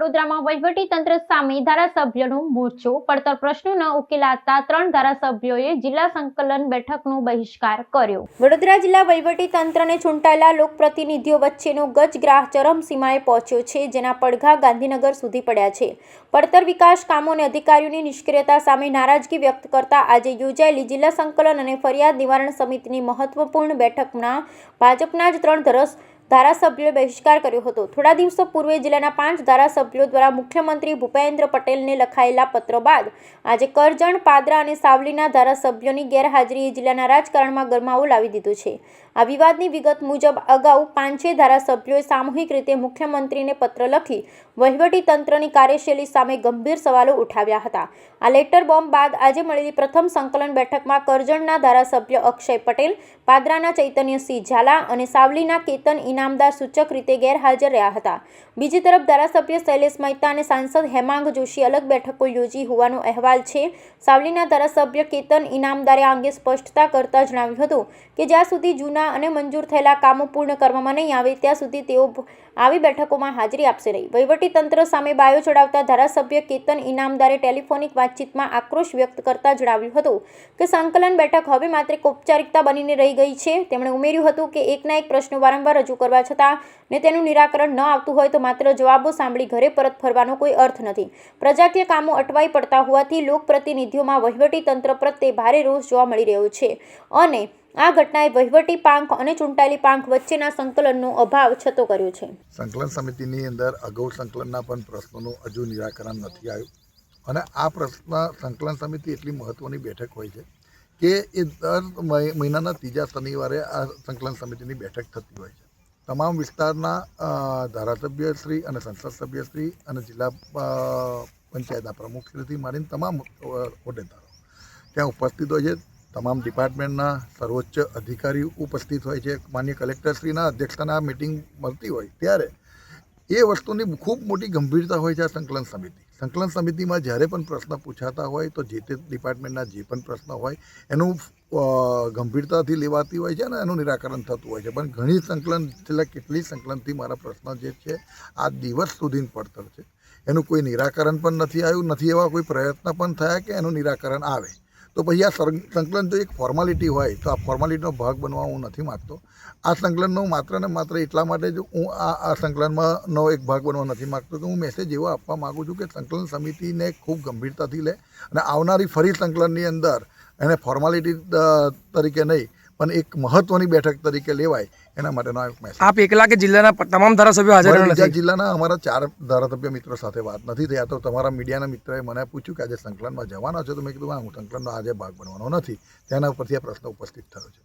વડોદરામાં વહીવટીતંત્ર સામે ધારાસભ્યનો મોરચો. પડતર પ્રશ્નો ન ઉકેલાતા 3 ધારાસભ્યોએ જિલ્લા સંકલન બેઠકનો બહિષ્કાર કર્યો. વડોદરા જિલ્લા વહીવટીતંત્રને ચૂંટાયેલા લોકપ્રતિનિધિઓ વચ્ચેનો ગજગ્રાહ ચરમસીમાએ પહોંચ્યો છે, જેના પડઘા ગાંધીનગર સુધી પડ્યા છે. પડતર વિકાસ કામો અને અધિકારીઓની નિષ્ક્રિયતા સામે નારાજગી વ્યક્ત કરતા આજે યોજાયેલી જિલ્લા સંકલન અને ફરિયાદ નિવારણ સમિતિની મહત્વપૂર્ણ બેઠકમાં ભાજપના જ 3 ધારાસભ્યોએ બહિષ્કાર કર્યો હતો. થોડા દિવસો પૂર્વે જિલ્લાના 5 ધારાસભ્યો દ્વારા મુખ્યમંત્રી ભૂપેન્દ્ર પટેલને લખાયેલા પત્ર બાદ આજે કરજણ, પાદરા અને સાવલીના ધારાસભ્યોની ગેરહાજરીએ જિલ્લાના રાજકારણમાં ગરમાવો લાવી દીધો છે. આ વિવાદની વિગત મુજબ અગાઉ 5 ધારાસભ્યોએ સામૂહિક રીતે મુખ્યમંત્રીને પત્ર લખી વહીવટીતંત્રની કાર્યશૈલી સામે ગંભીર સવાલો ઉઠાવ્યા હતા. આ લેટર બોમ્બ બાદ આજે મળેલી પ્રથમ સંકલન બેઠકમાં કરજણના ધારાસભ્ય અક્ષય પટેલ, પાદરાના ચૈતન્યસિંહ ઝાલા અને સાવલીના કેતન ઇનામદાર સૂચક રીતે ગેરહાજર રહ્યા હતા. બીજી તરફ ધારાસભ્ય શૈલેષ મહેતા અને સાંસદ હેમાંગ જોશી અલગ બેઠકો યોજી હોવાનો અહેવાલ છે. સાવલીના ધારાસભ્ય કેતન ઇનામદારે આ અંગે સ્પષ્ટતા કરતા જણાવ્યું હતું કે જ્યાં સુધી જૂના અને મંજૂર થયેલા કામો પૂર્ણ કરવામાં નહીં આવે ત્યાં સુધી તેઓ આવી બેઠકોમાં હાજરી આપશે નહીં. વહીવટીતંત્ર સામે બાયો ચડાવતા ધારાસભ્ય કેતન ઇનામદારે ટેલિફોનિક વાતચીતમાં આક્રોશ વ્યક્ત કરતા જણાવ્યું હતું કે સંકલન બેઠક હવે માત્ર એક ઔપચારિકતા બનીને રહી ગઈ છે. તેમણે ઉમેર્યું હતું કે એકના એક પ્રશ્નો વારંવાર રજૂ કરવા છતાં ને તેનું નિરાકરણ ન આવતું હોય તો માત્ર જવાબો સાંભળી ઘરે પરત ફરવાનો કોઈ અર્થ નથી. પ્રજાકીય કામો અટવાઈ પડતા હોવાથી લોકપ્રતિનિધિઓમાં વહીવટીતંત્ર પ્રત્યે ભારે રોષ જોવા મળી રહ્યો છે અને આ ઘટનાએ વહીવટી પાંખ અને ચૂંટાયેલી પાંખ વચ્ચેના સંકલનનો અભાવ છતો કર્યો છે. સંકલન સમિતિની અંદર અગાઉ સંકલનના પણ પ્રશ્નોનું હજુ નિરાકરણ નથી આવ્યું અને આ પ્રશ્ન સંકલન સમિતિ એટલી મહત્ત્વની બેઠક હોય છે કે એ દર મહિનાના 3જા શનિવારે આ સંકલન સમિતિની બેઠક થતી હોય છે. તમામ વિસ્તારના ધારાસભ્યશ્રી અને સંસદ સભ્યશ્રી અને જિલ્લા પંચાયતના પ્રમુખશ્રીથી માંડીને તમામ હોદ્દેદારો ત્યાં ઉપસ્થિત હોય છે. તમામ ડિપાર્ટમેન્ટના સર્વોચ્ચ અધિકારી ઉપસ્થિત હોય છે. માન્ય કલેક્ટરશ્રીના અધ્યક્ષતાના મિટિંગ મળતી હોય ત્યારે એ વસ્તુની ખૂબ મોટી ગંભીરતા હોય છે. આ સંકલન સમિતિમાં જ્યારે પણ પ્રશ્ન પૂછાતા હોય તો જે તે ડિપાર્ટમેન્ટના જે પણ પ્રશ્ન હોય એનું ગંભીરતાથી લેવાતી હોય છે અને એનું નિરાકરણ થતું હોય છે. પણ ઘણી છેલ્લા કેટલી સંકલનથી મારા પ્રશ્ન જે છે આ દિવસ સુધી પડતર છે. એનું કોઈ નિરાકરણ પણ નથી આવ્યું, નથી એવા કોઈ પ્રયત્ન પણ થયા કે એનું નિરાકરણ આવે. તો પછી આ સંકલન જો એક ફોર્માલિટી હોય તો આ ફોર્માલિટીનો ભાગ બનવા હું નથી માગતો. આ સંકલનનો માત્ર ને માત્ર એટલા માટે જ હું આ સંકલનમાંનો એક ભાગ બનવા નથી માગતો કે હું મેસેજ એવો આપવા માગું છું કે સંકલન સમિતિને ખૂબ ગંભીરતાથી લે અને આવનારી ફરી સંકલનની અંદર એને ફોર્માલિટી તરીકે નહીં પણ એક મહત્વની બેઠક તરીકે લેવાય એના માટેનો એક મેસેજ. આપ એકલા કે જિલ્લાના તમામ ધારાસભ્યો હાજર નથી? જિલ્લાના અમારા 4 ધારાસભ્ય મિત્રો સાથે વાત નથી થઈ. આ તો તમારા મીડિયાના મિત્રોએ મને પૂછ્યું કે આજે સંકલનમાં જવાના છો તો મેં કીધું હું સંકલનનો આજે ભાગ બનવાનો નથી. તેના ઉપરથી આ પ્રશ્ન ઉપસ્થિત થયો છે.